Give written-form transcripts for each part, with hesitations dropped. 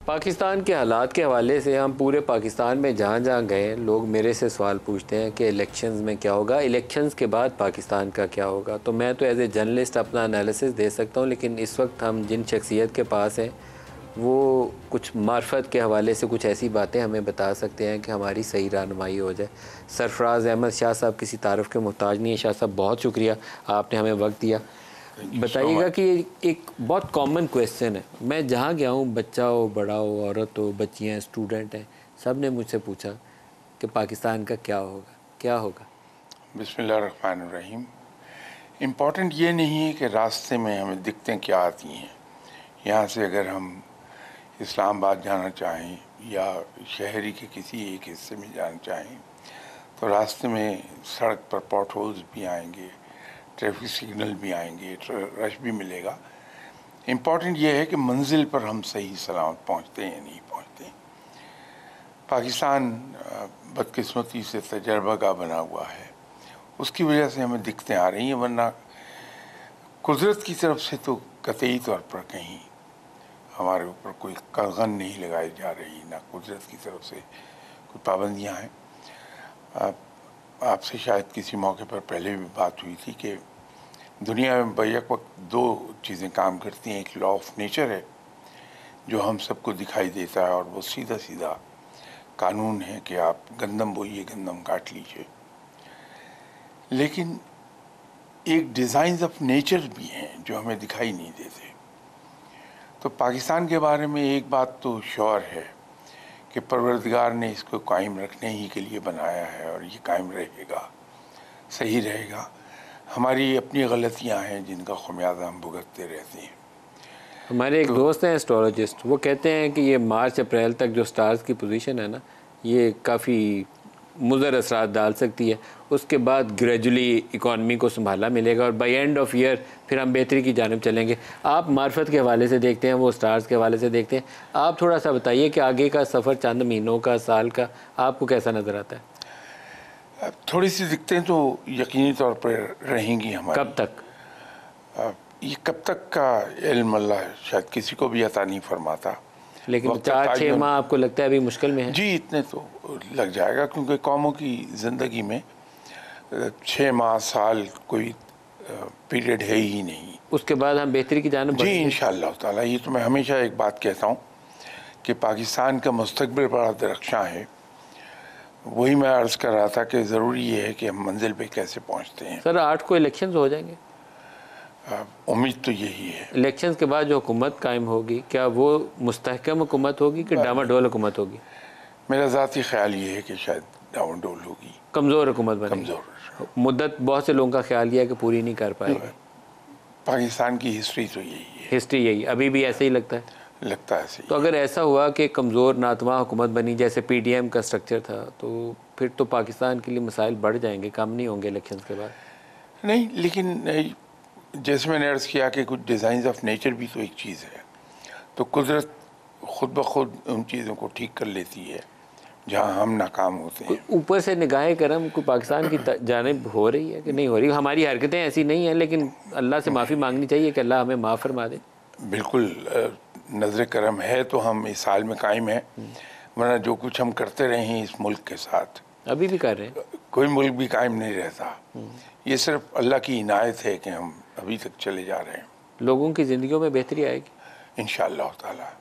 पाकिस्तान के हालात के हवाले से हम पूरे पाकिस्तान में जहाँ जहाँ गए लोग मेरे से सवाल पूछते हैं कि इलेक्शंस में क्या होगा, इलेक्शंस के बाद पाकिस्तान का क्या होगा। तो मैं तो एज ए जर्नलिस्ट अपना एनालिसिस दे सकता हूँ, लेकिन इस वक्त हम जिन शख्सियत के पास हैं वो कुछ मार्फत के हवाले से कुछ ऐसी बातें हमें बता सकते हैं कि हमारी सही रहनुमाई हो जाए। सरफराज अहमद शाह साहब किसी तारफ़ के मोहताज नहीं है। शाह साहब बहुत शुक्रिया, आपने हमें वक्त दिया। बताइएगा कि एक बहुत कॉमन क्वेश्चन है, मैं जहाँ गया हूँ, बच्चा हो, बड़ा हो, औरत हो, बच्चियाँ, स्टूडेंट हैं, सब ने मुझसे पूछा कि पाकिस्तान का क्या होगा, क्या होगा। बिस्मिल्लाहिर्रहमानिर्रहीम। इम्पॉर्टेंट ये नहीं है कि रास्ते में हमें दिक्कतें क्या आती हैं। यहाँ से अगर हम इस्लामाबाद जाना चाहें या शहरी के किसी एक हिस्से में जाना चाहें तो रास्ते में सड़क पर पॉट होल्स भी आएंगे, ट्रैफिक सिग्नल भी आएंगे, रश भी मिलेगा। इम्पॉर्टेंट ये है कि मंजिल पर हम सही सलामत पहुँचते हैं या नहीं पहुँचते। पाकिस्तान बदकिस्मती से तजर्बा का बना हुआ है, उसकी वजह से हमें दिक्कतें आ रही हैं, वरना कुदरत की तरफ से तो कतई तौर पर कहीं हमारे ऊपर कोई कलगन नहीं लगाई जा रही, ना कुदरत की तरफ से कोई पाबंदियाँ हैं। आपसे शायद किसी मौके पर पहले भी बात हुई थी कि दुनिया में बैक वक्त दो चीज़ें काम करती हैं। एक लॉ ऑफ नेचर है जो हम सबको दिखाई देता है और वो सीधा सीधा कानून है कि आप गंदम बोइए, गंदम काट लीजिए। लेकिन एक डिज़ाइन ऑफ नेचर भी हैं जो हमें दिखाई नहीं देते। तो पाकिस्तान के बारे में एक बात तो श्योर है कि परवरदिगार ने इसको कायम रखने ही के लिए बनाया है और ये कायम रहेगा, सही रहेगा। हमारी अपनी गलतियां हैं जिनका खमियाजा हम भुगतते रहते हैं। हमारे एक दोस्त हैं एस्ट्रोलॉजिस्ट, वो कहते हैं कि ये मार्च अप्रैल तक जो स्टार्स की पोजीशन है ना, ये काफ़ी मुज़र असरात डाल सकती है। उसके बाद ग्रेजुअली इकॉनमी को संभाला मिलेगा और बाई एंड ऑफ ईयर फिर हम बेहतरी की जानिब चलेंगे। आप मार्फत के हवाले से देखते हैं, वो स्टार्स के हवाले से देखते हैं। आप थोड़ा सा बताइए कि आगे का सफ़र चंद महीनों का, साल का, आपको कैसा नज़र आता है। थोड़ी सी दिक्कतें तो यकीनी तौर पर रहेंगी हमारी। कब तक? ये कब तक का इल्म अल्लाह शायद किसी को भी अता नहीं फरमाता, लेकिन 4-6 माह आपको लगता है अभी मुश्किल में है? जी, इतने तो लग जाएगा, क्योंकि कौमों की ज़िंदगी में 6 माह, साल कोई पीरियड है ही नहीं। उसके बाद हम बेहतरी की जानिब जी इंशाअल्लाह ताला। ये तो मैं हमेशा एक बात कहता हूँ कि पाकिस्तान का मुस्तकबिल बड़ा दरख्शां है। वही मैं अर्ज़ कर रहा था कि ज़रूरी ये है कि हम मंजिल पे कैसे पहुँचते हैं। सर 8 को इलेक्शंस हो जाएंगे, उम्मीद तो यही है। इलेक्शंस के बाद जो हुकूमत कायम होगी, क्या वो मुस्तहकम हुकूमत होगी कि डामाडोल हुकूमत होगी? मेरा ज़ाती ख्याल ये है कि शायद डामाडोल होगी, कमज़ोर हुकूमत बनेगी। कमज़ोर। मुद्दत बहुत से लोगों का ख्याल यह है कि पूरी नहीं कर पाएगी। पाकिस्तान की हिस्ट्री तो यही है, हिस्ट्री यही, अभी भी ऐसे ही लगता है। लगता है सही। तो अगर ऐसा हुआ कि कमज़ोर नातवा हुकूमत बनी, जैसे PDM का स्ट्रक्चर था, तो फिर तो पाकिस्तान के लिए मसाइल बढ़ जाएंगे, कम नहीं होंगे इलेक्शंस के बाद। नहीं, लेकिन जैसे मैंने अर्ज़ किया कि कुछ डिज़ाइन ऑफ नेचर भी तो एक चीज़ है। तो कुदरत खुद ब खुद उन चीज़ों को ठीक कर लेती है जहाँ हम नाकाम होते हैं। ऊपर से निगाह करम को पाकिस्तान की जानिब हो रही है कि नहीं हो रही? हमारी हरकतें ऐसी नहीं हैं, लेकिन अल्लाह से माफ़ी मांगनी चाहिए कि अल्लाह हमें माफ़ फरमा दे। बिल्कुल, नज़र करम है तो हम इस हाल में कायम हैं, वरना जो कुछ हम करते रहे हैं इस मुल्क के साथ, अभी भी कर रहे हैं, कोई मुल्क भी कायम नहीं रहता। ये सिर्फ अल्लाह की इनायत है कि हम अभी तक चले जा रहे हैं। लोगों की ज़िंदगियों में बेहतरी आएगी इंशाअल्लाह ताला।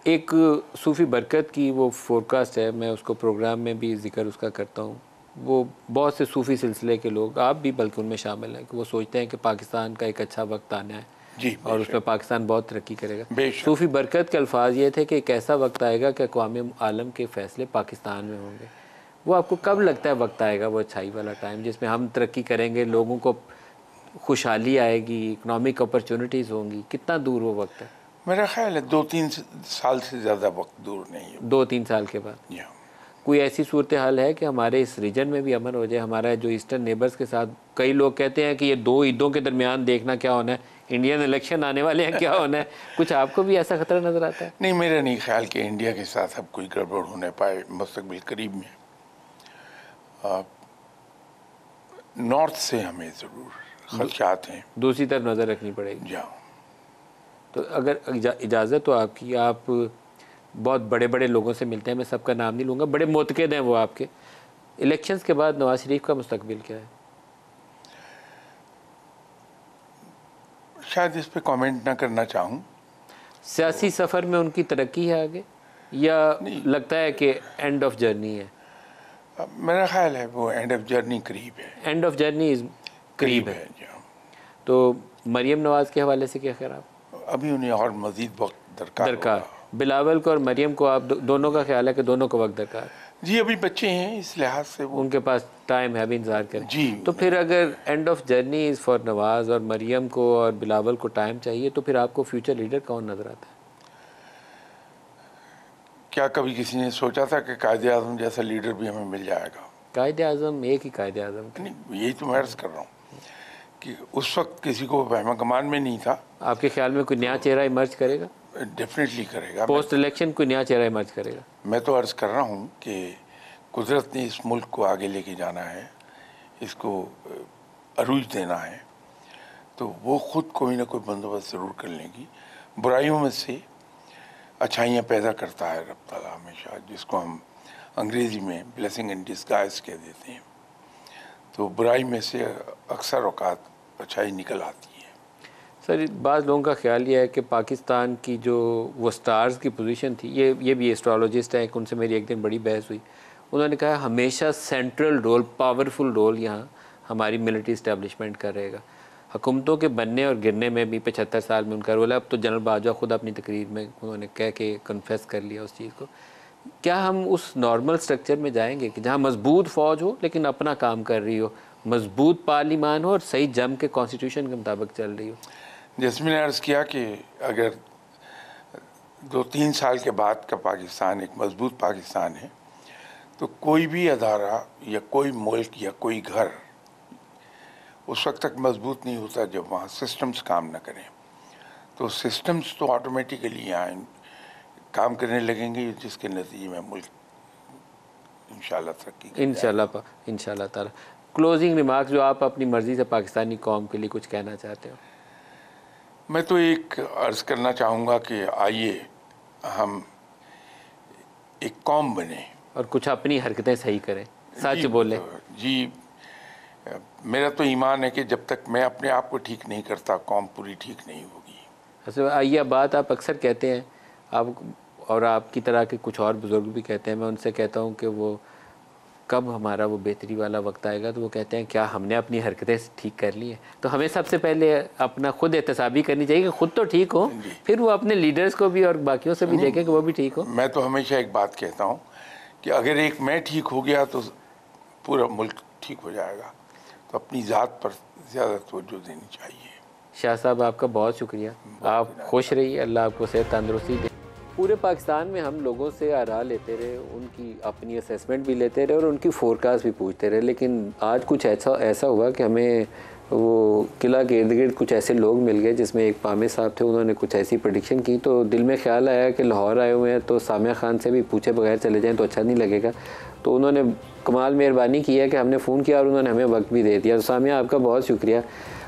एक सूफ़ी बरकत की वो फोरकास्ट है, मैं उसको प्रोग्राम में भी जिक्र उसका करता हूँ। वो बहुत से सूफ़ी सिलसिले के लोग, आप भी बल्कि उनमें शामिल हैं, कि वो सोचते हैं कि पाकिस्तान का एक अच्छा वक्त आना है जी, और उसमें पाकिस्तान बहुत तरक्की करेगा। बेशक। सूफ़ी बरकत के अल्फाज ये थे कि एक ऐसा वक्त आएगा कि अक़वाम आलम के फ़ैसले पाकिस्तान में होंगे। वो आपको कब लगता है वक्त आएगा, वो अच्छाई वाला टाइम जिसमें हम तरक्की करेंगे, लोगों को खुशहाली आएगी, इकनॉमिक अपॉर्चुनिटीज़ होंगी? कितना दूर वो वक्त है? मेरा ख्याल है 2-3 साल से ज़्यादा वक्त दूर नहीं है। 2-3 साल के बाद कोई ऐसी सूरत हाल है कि हमारे इस रीजन में भी अमन हो जाए? हमारा जो ईस्टर्न नेबर्स के साथ, कई लोग कहते हैं कि ये 2 ईदों के दरमियान देखना क्या होना है, इंडियन इलेक्शन आने वाले हैं, क्या होना है? कुछ आपको भी ऐसा खतरा नज़र आता है? नहीं, मेरा नहीं ख्याल कि इंडिया के साथ अब कोई गड़बड़ होने पाए मुस्तकबिल करीब में। नॉर्थ से हमें ज़रूर खदशात हैं, दूसरी तरफ नज़र रखनी पड़ेगी। जाओ। तो अगर इजाज़त हो आपकी, आप बहुत बड़े बड़े लोगों से मिलते हैं, मैं सबका नाम नहीं लूँगा, बड़े मुतक़िद हैं वो आपके। इलेक्शंस के बाद नवाज शरीफ का मुस्तकबिल क्या है? शायद इस पे कमेंट ना करना चाहूँ। सियासी सफ़र में उनकी तरक्की है आगे, या लगता है कि एंड ऑफ जर्नी है? मेरा ख्याल है वो एंड ऑफ जर्नी करीब है। एंड ऑफ जर्नी इज़ करीब है। जी हाँ। तो मरियम नवाज़ के हवाले से क्या ख्याल आप? अभी उन्हें और मज़ीद वक्त दरकार। बिलावल को और मरियम को आप दोनों का ख्याल है कि दोनों को वक्त दरकार? जी, अभी बच्चे हैं, इस लिहाज से वो उनके पास टाइम है, अभी इंतज़ार करें। जी। तो फिर अगर end of journey is for Nawaz और मरियम को और बिलावल को टाइम चाहिए, तो फिर आपको फ्यूचर लीडर कौन नज़र आता है? क्या कभी किसी ने सोचा था कि कायदे आज़म जैसा लीडर भी हमें मिल जाएगा? कायदे आज़म एक ही कायदे आज़म। नहीं, यही तो मैं अर्ज़ कर रहा हूँ कि उस वक्त किसी को वहम गुमान में नहीं था। आपके ख्याल में कोई नया चेहरा इमर्ज करेगा? डेफिनेटली करेगा। पोस्ट इलेक्शन कोई नया चेहरा इमर्ज करेगा? मैं तो अर्ज़ कर रहा हूँ कि कुदरत ने इस मुल्क को आगे लेके जाना है, इसको अरूज देना है, तो वो ख़ुद कोई ना कोई बंदोबस्त ज़रूर कर लेगी। बुराइयों में से अच्छाइयाँ पैदा करता है रब ताला हमेशा, जिसको हम अंग्रेज़ी में ब्लेसिंग इन डिस्गाइज कह देते हैं। तो बुराई में से अक्सर औकात अच्छाई निकल आती है। सर, बाज़ लोगों का ख्याल ये है कि पाकिस्तान की जो वो स्टार्स की पोजीशन थी, ये भी एस्ट्रोलॉजिस्ट है, उनसे मेरी एक दिन बड़ी बहस हुई। उन्होंने कहा हमेशा सेंट्रल रोल, पावरफुल रोल यहाँ हमारी मिलिट्री इस्टेब्लिशमेंट का रहेगा। हुकूमतों के बनने और गिरने में भी 75 साल में उनका रोल है। अब तो जनरल बाजवा खुद अपनी तकरीर में उन्होंने कह के कन्फेस कर लिया उस चीज़ को। क्या हम उस नॉर्मल स्ट्रक्चर में जाएंगे कि जहाँ मजबूत फ़ौज हो लेकिन अपना काम कर रही हो, मजबूत पार्लिमान हो और सही जम के कॉन्स्टिट्यूशन के मुताबिक चल रही हो? जैसे मैंने अर्ज़ किया कि अगर 2-3 साल के बाद का पाकिस्तान एक मजबूत पाकिस्तान है, तो कोई भी अदारा या कोई मुल्क या कोई घर उस वक्त तक मजबूत नहीं होता जब वहाँ सिस्टम्स काम न करें। तो सिस्टम्स तो ऑटोमेटिकली यहाँ काम करने लगेंगे, जिसके नतीजे में मुल्क इंशाल्लाह तरक्की इंशाल्लाह ताला। क्लोजिंग रिमार्क्स जो आप अपनी मर्ज़ी से पाकिस्तानी कौम के लिए कुछ कहना चाहते हो? मैं तो एक अर्ज़ करना चाहूँगा कि आइए हम एक कौम बने और कुछ अपनी हरकतें सही करें, सच बोलें। जी, मेरा तो ईमान है कि जब तक मैं अपने आप को ठीक नहीं करता, कौम पूरी ठीक नहीं होगी। अच्छा, ये बात आप अक्सर कहते हैं, आप और आपकी तरह के कुछ और बुज़ुर्ग भी कहते हैं। मैं उनसे कहता हूँ कि वो कब हमारा वो बेहतरी वाला वक्त आएगा, तो वो कहते हैं क्या हमने अपनी हरकतें ठीक कर ली हैं? तो हमें सबसे पहले अपना खुद एहतसाबी करनी चाहिए कि खुद तो ठीक हो, फिर वो अपने लीडर्स को भी और बाकियों से भी देखें कि वो भी ठीक हो। मैं तो हमेशा एक बात कहता हूँ कि अगर एक मैं ठीक हो गया तो पूरा मुल्क ठीक हो जाएगा। तो अपनी ज़ात पर ज़्यादा तवज्जो देनी चाहिए। शाह साहब, आपका बहुत शुक्रिया। आप खुश रहिए, अल्लाह आपको सेहत तंदुरुस्ती दे। पूरे पाकिस्तान में हम लोगों से आरा लेते रहे, उनकी अपनी असेसमेंट भी लेते रहे और उनकी फोरकास्ट भी पूछते रहे, लेकिन आज कुछ ऐसा हुआ कि हमें वो किला के इर्द गिर्द कुछ ऐसे लोग मिल गए, जिसमें एक पामे साहब थे, उन्होंने कुछ ऐसी प्रेडिक्शन की। तो दिल में ख्याल आया कि लाहौर आए हुए हैं तो सामिया खान से भी पूछे बगैर चले जाएं तो अच्छा नहीं लगेगा। तो उन्होंने कमाल मेहरबानी की है कि हमने फ़ोन किया और उन्होंने हमें वक्त भी दे दिया। तो सामिया, आपका बहुत शुक्रिया।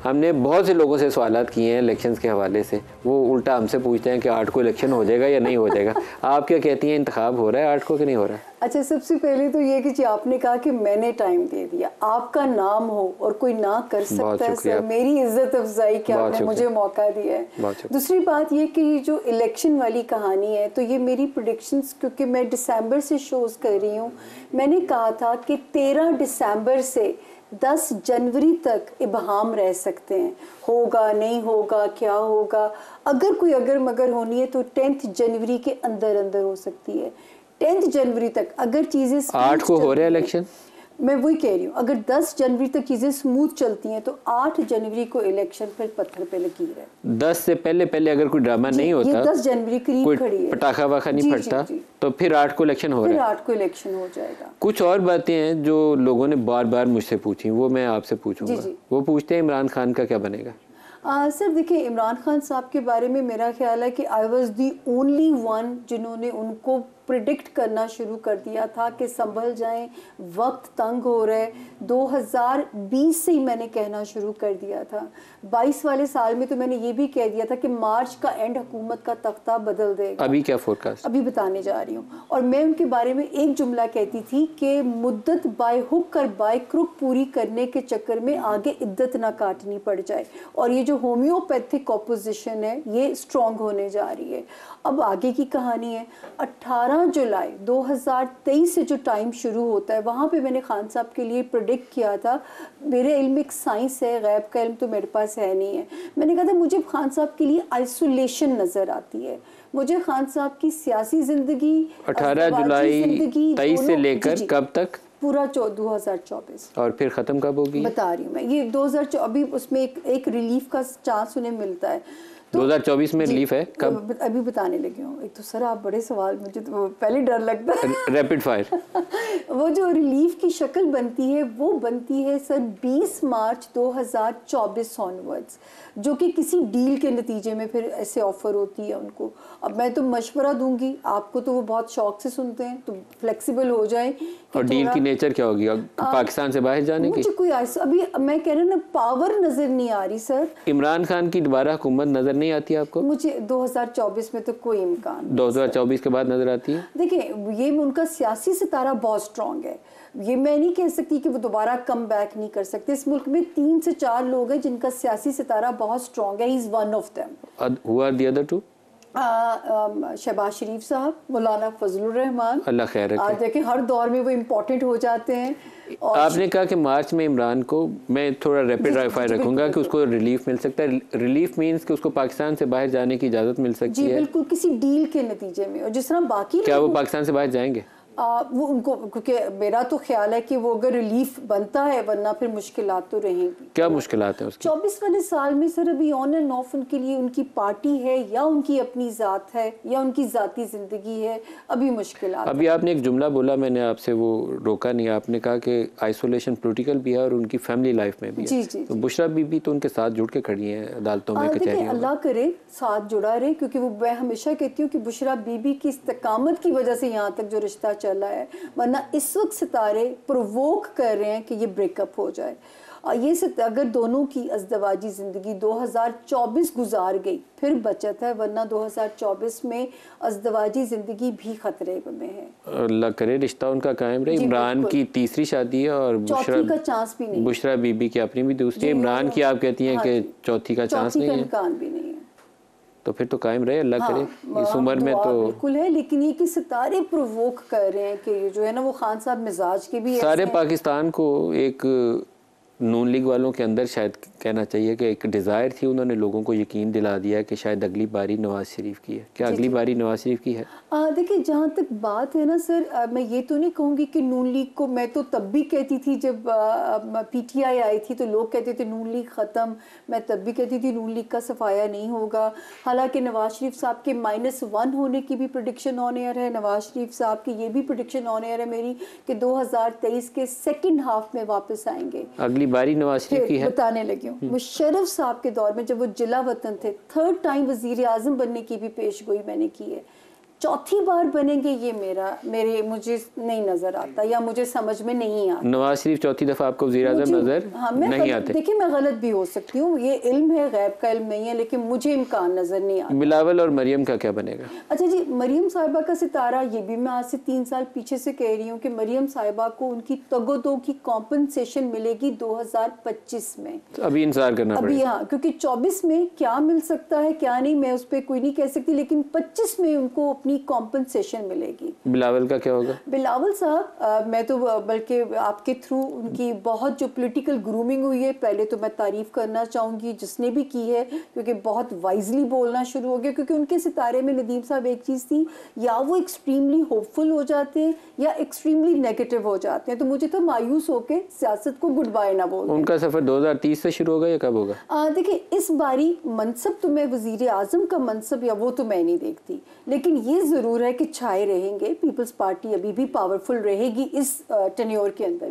हमने बहुत से लोगों से सवालात किए हैं इलेक्शंस के हवाले से, वो उल्टा हमसे पूछते हैं कि 8 को इलेक्शन हो जाएगा या नहीं हो जाएगा। आप क्या कहती हैं, इंतखाब हो रहा है 8 को कि नहीं हो रहा है? अच्छा, सबसे पहले तो ये कि जी आपने कहा कि मैंने टाइम दे दिया, आपका नाम हो और कोई ना कर सकता है सर, मेरी इज्जत अफजाई कि आपने मुझे मौका दिया है। दूसरी बात ये कि ये जो इलेक्शन वाली कहानी है, तो ये मेरी प्रेडिक्शंस, क्योंकि मैं दिसंबर से शोज़ कर रही हूँ, मैंने कहा था कि 13 दिसंबर से 10 जनवरी तक इबहम रह सकते हैं, होगा नहीं होगा, क्या होगा। अगर कोई अगर मगर होनी है तो 10 जनवरी के अंदर अंदर हो सकती है। 10 जनवरी तक अगर चीज़ें 8 को हो रहा है इलेक्शन, मैं वही कह रही हूँ, अगर 10 जनवरी तक चीज़ें स्मूथ चलती हैं तो 8 जनवरी को इलेक्शन फिर पत्थर पे लकीर है। 10 से पहले अगर कोई ड्रामा नहीं होता, ये 10 जनवरी करीब खड़ी है, पटाखा वाखा नहीं फटता, तो फिर 8 को इलेक्शन हो रहा है। फिर 8 को इलेक्शन हो जाएगा। कुछ और बातें हैं जो लोगों ने बार बार मुझसे पूछी, वो मैं आपसे पूछूंगा। वो पूछते हैं इमरान खान का क्या बनेगा? सर देखिए, इमरान खान साहब के बारे में मेरा ख्याल है कि I was the only one जिन्होंने उनको प्रिडिक्ट करना शुरू कर दिया था कि संभल जाएं, वक्त तंग हो रहा है। 2020 से ही मैंने कहना शुरू कर दिया था। 22 वाले साल में तो मैंने ये भी कह दिया था कि मार्च का एंड हुकूमत का तख्ता बदल देगा। अभी क्या फोरकास्ट? अभी बताने जा रही हूँ। और मैं उनके बारे में एक जुमला कहती थी कि मुद्दत बाय हुक और बाय क्रुक पूरी करने के चक्कर में आगे इद्दत ना काटनी पड़ जाए। और ये जो होम्योपैथिक ऑपोजिशन है ये स्ट्रॉन्ग होने जा रही है। अब आगे की कहानी है। 18 जुलाई 2023 से जो टाइम शुरू होता है वहाँ पे मैंने खान साहब के लिए प्रेडिक्ट किया था। मेरे इल्म एक साइंस है, गैब का इल्म तो मेरे पास है नहीं है। मैंने कहा था मुझे खान साहब के लिए आइसोलेशन नज़र आती है। मुझे खान साहब की सियासी ज़िंदगी 18 जुलाई 23 से लेकर कब तक? पूरा 2024। और फिर ख़त्म कब होगी? बता रही हूँ मैं। ये 2024 अभी उसमें एक रिलीफ का चांस उन्हें मिलता है। 2024 में रिलीफ है कब? अभी बताने लगी हूँ। एक तो सर आप बड़े सवाल, मुझे तो पहले डर लगता है। Rapid fire. वो जो रिलीफ की शक्ल बनती है वो बनती है सर 20 मार्च 2024 ऑनवर्ड्स, जो कि किसी डील के नतीजे में फिर ऐसे ऑफर होती है उनको। अब मैं तो मशवरा दूंगी आपको, तो वो बहुत शौक से सुनते हैं, तो फ्लेक्सिबल हो जाए। और डील की नेचर क्या होगी? पाकिस्तान से बाहर जाने की? मुझे कोई अभी मैं कह रहा हूँ ना, पावर नजर नहीं आ रही सर। इमरान खान की दोबारा हुकूमत नजर नहीं आती आपको? मुझे 2024 में तो कोई इम्कान। 2024 के बाद नजर आती है? देखिए ये उनका सियासी सितारा बहुत स्ट्रांग है। ये मैं नहीं कह सकती कि वो दोबारा कम बैक नहीं कर सकते। इस मुल्क में 3 से 4 लोग हैं जिनका सियासी सितारा बहुत स्ट्रांग है। He is one of them. Who are the other two? Shahbaz Sharif साहब, मौलाना फजलुर रहमान। अल्लाह खैर रखे। देखिए हर दौर में वो इम्पोर्टेंट हो जाते हैं। और आपने कहा कि मार्च में इमरान को, मैं थोड़ा रैपिड फायर रखूंगा कि उसको रिलीफ मिल सकता है। रिलीफ मींस कि उसको पाकिस्तान से बाहर जाने की इजाज़त मिल सकती है? जी बिल्कुल, किसी डील के नतीजे में। और जिस तरह बाकी क्या वो पाकिस्तान से बाहर जाएंगे? वो उनको, क्योंकि मेरा तो ख्याल है कि वो अगर रिलीफ बनता है, वरना फिर मुश्किलात तो रहेंगी। क्या मुश्किलात है उसकी? 24 वाले साल में सर अभी ऑन एंड ऑफ उनके लिए उनकी पार्टी है या उनकी अपनी ज़ात है या उनकी ज़ाती ज़िंदगी है, अभी मुश्किलात। अभी आपने एक जुमला बोला, मैंने आपसे वो रोका नहीं। आपने कहा कि आइसोलेशन पॉलिटिकल भी है और उनकी फैमिली लाइफ में भी है। जी जी। तो बुशरा बीबी तो उनके साथ जुड़ के खड़ी हैं अदालतों में, कचहरियों में। अल्लाह करे साथ जुड़ा रहे, क्योंकि वो मैं हमेशा कहती हूँ कि बुशरा बीबी की इस्तकामत की वजह से यहाँ तक जो रिश्ता चला है, वरना इस वक्त सितारे प्रोवोक कर रहे हैं कि ये ब्रेकअप हो जाए। और ये अगर दोनों की अज़दवाजी ज़िंदगी 2024 गुजार गई फिर बचत है, वरना 2024 में अज़दवाजी ज़िंदगी भी खतरे में है। अल्लाह करे रिश्ता उनका कायम रहे। इमरान की तीसरी शादी है और चौथी का चांस भी नहीं। बुशरा बीबी की अपनी भी दूसरी है। इमरान की आप कहती हैं कि चौथी का चांस नहीं है? इम्कान भी नहीं है। तो फिर तो कायम रहे, अल्लाह करे। इस उम्र में तो बिल्कुल है, लेकिन ये कि सितारे प्रोवोक कर रहे हैं कि ये जो है ना, वो खान साहब मिजाज के भी सारे पाकिस्तान को एक नून लीग वालों के अंदर शायद कहना चाहिए कि एक डिज़ायर थी, उन्होंने लोगों को यकीन दिला दिया कि शायद अगली बारी नवाज शरीफ की है। क्या अगली बारी नवाज शरीफ की है? देखिए जहाँ तक बात है ना सर, मैं ये तो नहीं कहूँगी कि नून लीग को, मैं तो तब भी कहती थी जब PTI आई थी तो लोग कहते थे नून लीग ख़त्म, मैं तब भी कहती थी नून लीग का सफाया नहीं होगा। हालांकि नवाज शरीफ साहब के -1 होने की भी प्रेडिक्शन ऑन एयर है। नवाज शरीफ साहब की ये भी प्रेडिक्शन ऑन एयर है मेरी कि 2023 के सेकेंड हाफ में वापस आएंगे। अगली बारी नवाज शरीफ की है? बताने लगी हूँ। मुशर्रफ साहब के दौर में जब वो जिला वतन थे, 3rd टाइम वजीर आजम बनने की भी पेशगोई मैंने की है। चौथी बार बनेंगे ये मुझे नहीं नजर आता, या मुझे समझ में नहीं आता। नवाज शरीफ चौथी दफा आपको वज़ीर आज़म नजर नहीं आते? देखिए मैं गलत भी हो सकती हूँ, ये इल्म है, गैब का इल्म नहीं है, लेकिन मुझे इम्कान नजर नहीं आता। बिलावल और मरियम का क्या बनेगा? अच्छा जी, मरियम साहिबा का सितारा, ये भी मैं आज से 3 साल पीछे से कह रही हूँ कि मरियम साहिबा को उनकी तगोदो की कॉम्पनसेशन मिलेगी 2025 में। अभी इंतजार करना पड़ेगा। हाँ, क्योंकि 24 में क्या मिल सकता है क्या नहीं, मैं उस पर कोई नहीं कह सकती, लेकिन 25 में उनको अपनी कॉम्पनसेशन मिलेगी। बिलावल का क्या होगा? बिलावल साहब, मैं तो बल्कि आपके थ्रू उनकी बहुत जो पॉलिटिकल ग्रूमिंग हुई है, पहले तो मैं तारीफ करना चाहूँगी जिसने भी की है, क्योंकि बहुत वाइजली बोलना शुरू हो गया। क्योंकि उनके सितारे में नदीम साहब एक चीज़ थी, या वो एक्सट्रीमली होपफुल हो जाते हैं या एक्सट्रीमली नेगेटिव हो जाते हैं। तो मुझे तो मायूस होकर सियासत को गुड बाय ना बोलना। उनका सफ़र 2030 से शुरू होगा या कब होगा? देखिए इस बारी मनसब तो मैं वज़ीर आज़म का मनसब या वो तो मैं नहीं देखती, लेकिन ये ज़रूर है कि छाए रहेंगे। पीपल्स पार्टी अभी भी पावरफुल रहेगी इस टेन्योर के अंदर।